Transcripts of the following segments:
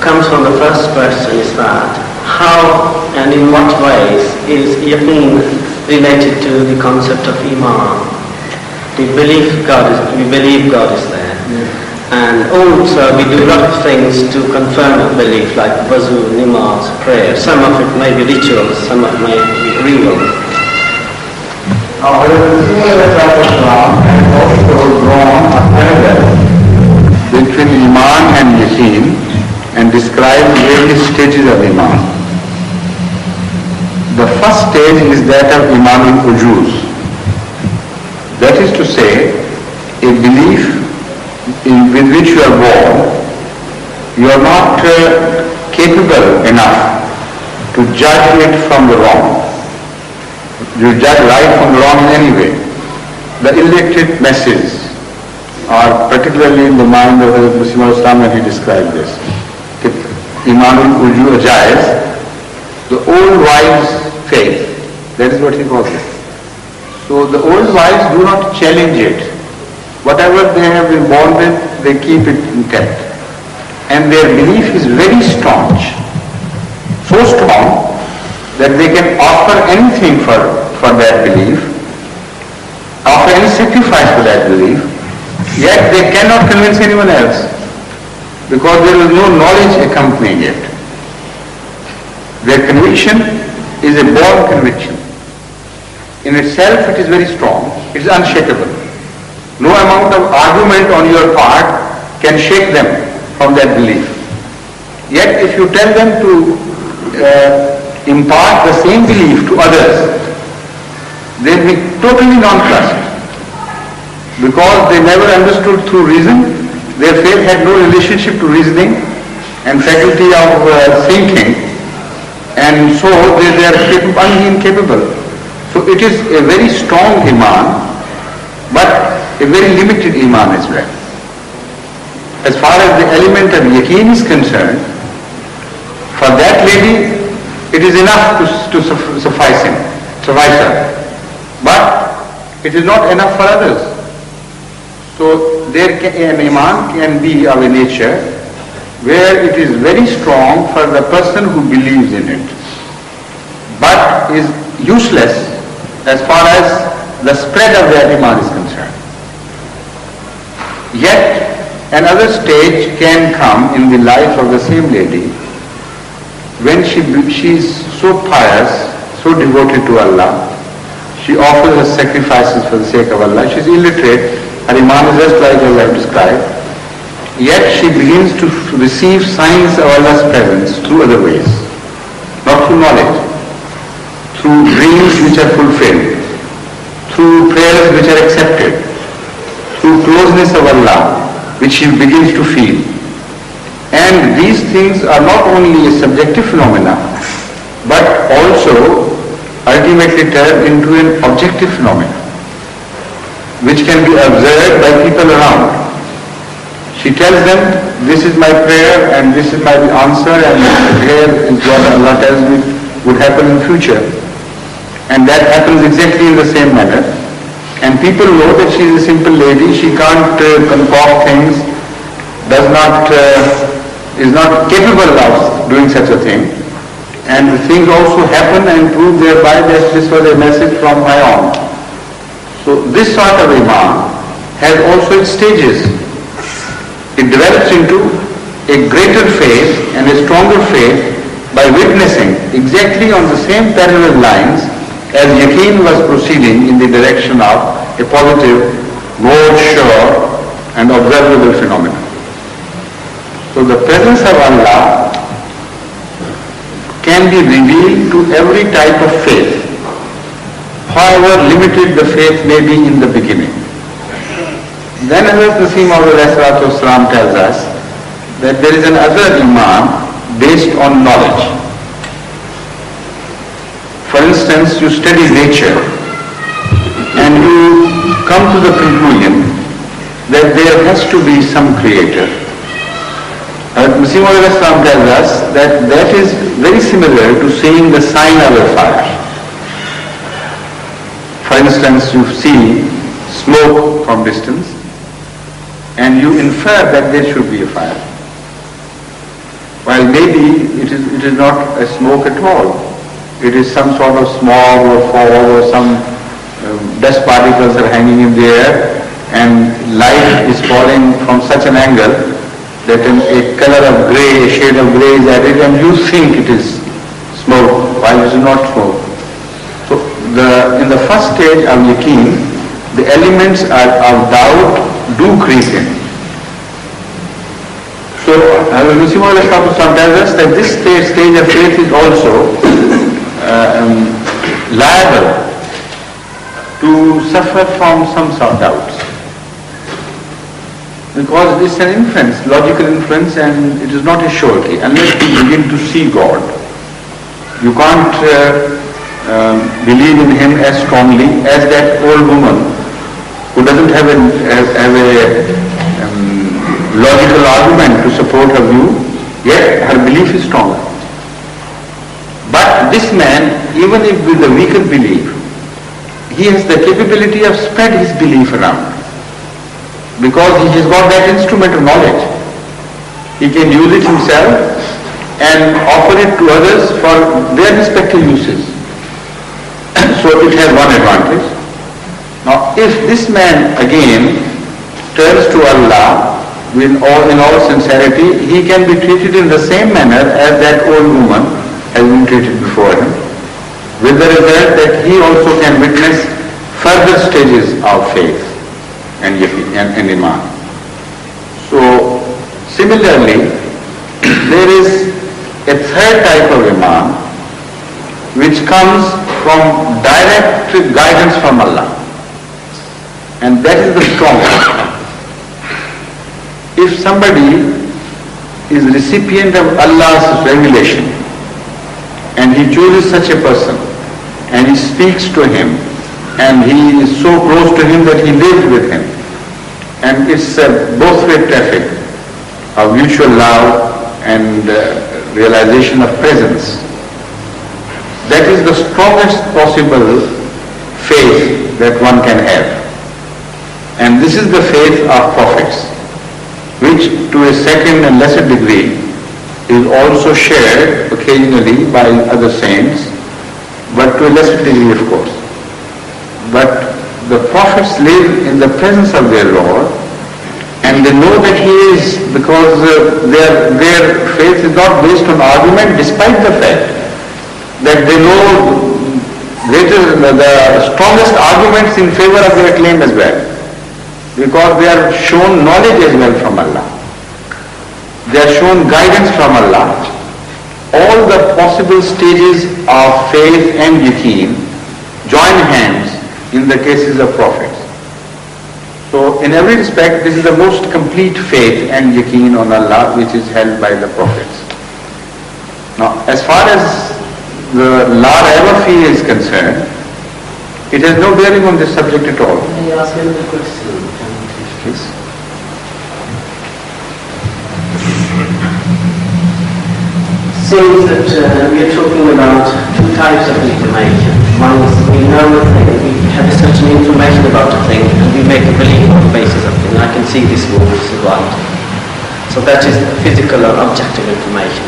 comes from the first question is that how and in what ways is yaqeen related to the concept of iman? We believe God is there. And also we do a lot of things to confirm our belief, like wuzu, namaz, prayer. Some of it may be rituals, some of it may be real. Now, Islam has also drawn a parallel between Iman and Yaqeen and described various stages of Iman. The first stage is that of Iman al-Ujuz. That is to say, a belief with which you are born, you are not capable enough to judge it from the wrong. You judge right from wrong in any way. The illicit messes are particularly in the mind of Muslim Islam when he described this. Imanul Uju Ajaiz, the old wives' faith, that is what he calls it. So the old wives do not challenge it. Whatever they have been born with, they keep it intact. And their belief is very staunch. So strong that they can offer anything for that belief, offer any sacrifice for that belief, yet they cannot convince anyone else because there is no knowledge accompanying it. Their conviction is a born conviction. In itself it is very strong, it is unshakable. No amount of argument on your part can shake them from that belief. Yet if you tell them to impart the same belief to others, they'll be totally nonplussed because they never understood through reason. Their faith had no relationship to reasoning and faculty of thinking, and so they are incapable. So it is a very strong iman, but a very limited iman as well. As far as the element of yaqeen is concerned, for that lady it is enough to suffice her. But it is not enough for others. So an iman can be of a nature where it is very strong for the person who believes in it, but is useless as far as the spread of that iman is concerned. Yet another stage can come in the life of the same lady when she is so pious, so devoted to Allah. She offers her sacrifices for the sake of Allah. She is illiterate. Her iman is just like as I have described. Yet she begins to receive signs of Allah's presence through other ways. Not through knowledge. Through dreams which are fulfilled. Through prayers which are accepted. Through closeness of Allah, which she begins to feel. And these things are not only a subjective phenomena, but also ultimately turn into an objective phenomenon, which can be observed by people around. She tells them, this is my prayer and this is my answer, and here is what Allah tells me would happen in future. And that happens exactly in the same manner. And people know that she is a simple lady, she can't concoct things, is not capable of doing such a thing. And the things also happen and prove thereby that this was a message from my own. So this sort of iman has also its stages. It develops into a greater faith and a stronger faith by witnessing exactly on the same parallel lines as yaqeen was proceeding in the direction of a positive, more sure and observable phenomenon. So the presence of Allah can be revealed to every type of faith, however limited the faith may be in the beginning. Then Hazrat Masih Maud ﷺ tells us that there is another iman based on knowledge. For instance, you study nature and you come to the conclusion that there has to be some creator. Masih Maud ﷺ tells us that is very similar to seeing the sign of a fire. For instance, you see smoke from distance and you infer that there should be a fire. While it is not a smoke at all. It is some sort of smog or fog or some dust particles are hanging in the air, and light is falling from such an angle that a color of grey, a shade of grey is added, and you think it is smoke, while it is not smoke. So in the first stage of yaqeen, the elements of doubt do creep in. So Nrsimha tells us that this stage of faith is also liable to suffer from some sort of doubts. Because it is an inference, logical inference, and it is not a surety. Unless you begin to see God, you can't believe in Him as strongly as that old woman who doesn't have a logical argument to support her view, yet her belief is stronger. But this man, even if with a weaker belief, he has the capability of spread his belief around, because he has got that instrument of knowledge. He can use it himself and offer it to others for their respective uses. So it has one advantage. Now if this man again turns to Allah in all sincerity, he can be treated in the same manner as that old woman has been treated before him, with the result that he also can witness further stages of faith and iman. So similarly, there is a third type of iman which comes from direct guidance from Allah, and that is the strongest. If somebody is recipient of Allah's revelation and he chooses such a person and he speaks to him and he is so close to him that he lives with him, and it's a both-way traffic of mutual love and realization of presence, that is the strongest possible faith that one can have. And this is the faith of prophets, which to a second and lesser degree is also shared occasionally by other saints, but to a lesser degree of course. But the prophets live in the presence of their Lord, and they know that He is, because their faith is not based on argument, despite the fact that they know the strongest arguments in favor of their claim as well, because they are shown knowledge as well from Allah. They are shown guidance from Allah. All the possible stages of faith and yaqeen join hands in the cases of prophets. So in every respect, this is the most complete faith and yaqeen on Allah which is held by the prophets. Now, as far as the La Raiba Fi is concerned, it has no bearing on this subject at all. May I ask another question? Please. Seems that we are talking about two types of information. One is we know a thing, we have certain information about a thing, and we make a belief on the basis of it. I can see this wall, this is right. So that is physical or objective information.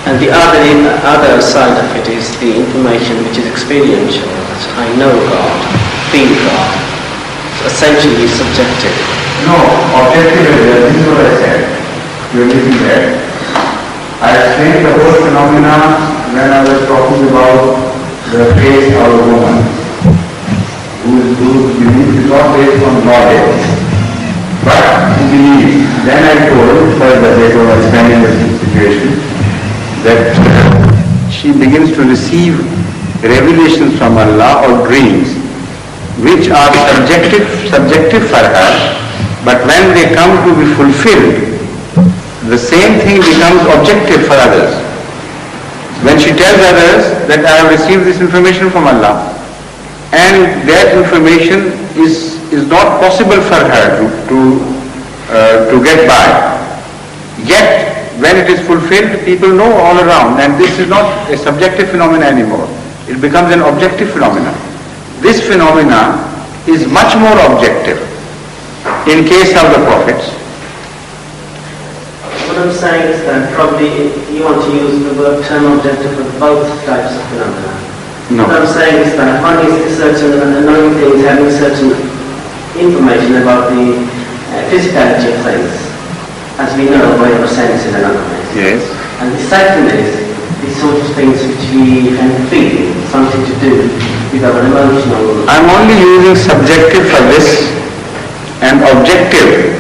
And the other side of it is the information which is experiential, that I know God, feel God. So essentially subjective. No, objective is there. This is what I said. You are missing that. I explained the whole phenomena when I was talking about the face of a woman whose belief is not based on knowledge, but who believes. Then I told, for the sake of explaining the situation, that she begins to receive revelations from Allah or dreams which are subjective for her, but when they come to be fulfilled, the same thing becomes objective for others. When she tells others that I have received this information from Allah, and that information is not possible for her to get by, yet when it is fulfilled, people know all around, and this is not a subjective phenomenon anymore. It becomes an objective phenomenon. This phenomena is much more objective in case of the prophets. What I'm saying is that probably you want to use the word term objective for both types of phenomena. No. What I'm saying is that one is certain knowing things, having certain information about the physicality of things, as we know by our senses and other things. Yes. And the second is the sort of things which we can feel, something to do with our emotional... I'm only using subjective for this and objective.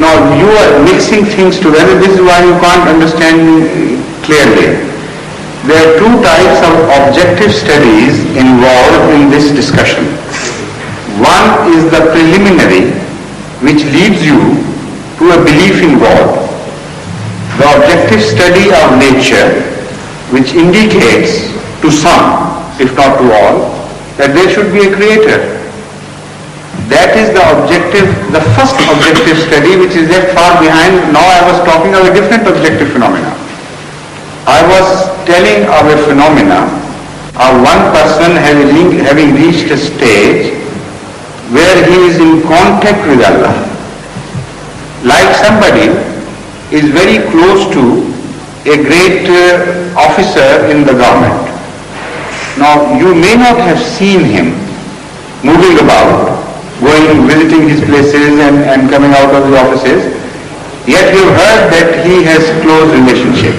Now you are mixing things together. This is why you can't understand me clearly. There are two types of objective studies involved in this discussion. One is the preliminary, which leads you to a belief in God. The objective study of nature, which indicates to some, if not to all, that there should be a creator. That is the objective, the first objective study, which is left far behind. Now I was talking of a different objective phenomena. I was telling of a phenomena of one person having reached a stage where he is in contact with Allah. Like somebody is very close to a great officer in the government. Now you may not have seen him moving about, going, visiting his places and coming out of the offices, yet you heard that he has close relationship.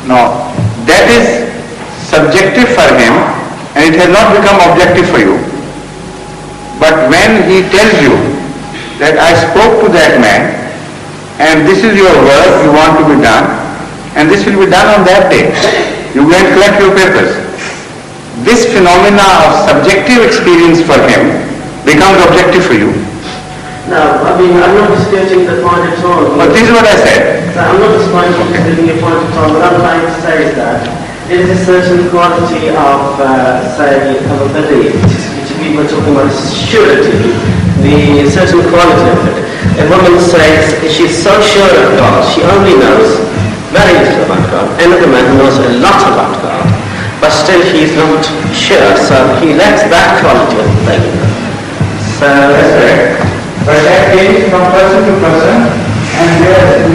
Now, that is subjective for him and it has not become objective for you. But when he tells you that I spoke to that man and this is your work, you want to be done, and this will be done on that day, you go and collect your papers. This phenomena of subjective experience for him becomes objective for you. No, I mean, I'm not disputing the point at all. But this is what I said. So I'm not disputing your point at all. What I'm trying to say is that there is a certain quality of, say, of a belief, which we were talking about surety, the certain quality of it. A woman says she's so sure of God, she only knows very little about God. Another man knows a lot about God, but still he's not sure, so he lacks that quality of thing. So That's correct. But that changes from person to person, and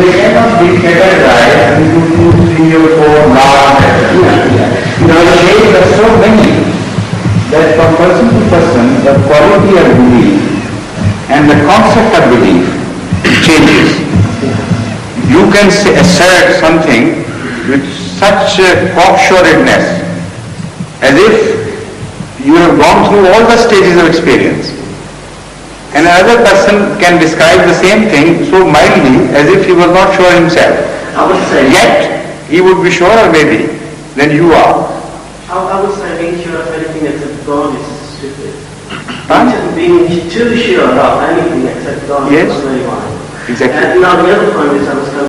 they cannot be categorized into 2, 3 or 4 large categories. Now the shades are so many that from person to person the quality of belief and the concept of belief changes. You can assert something with such cocksuredness as if you have gone through all the stages of experience. And another person can describe the same thing so mildly as if he was not sure himself. I would say, Yet he would be surer maybe than you are. I would say being sure of anything except God is stupid. Huh? Being too sure of anything except God Yes. is not very wise. Exactly. And now the other point is I was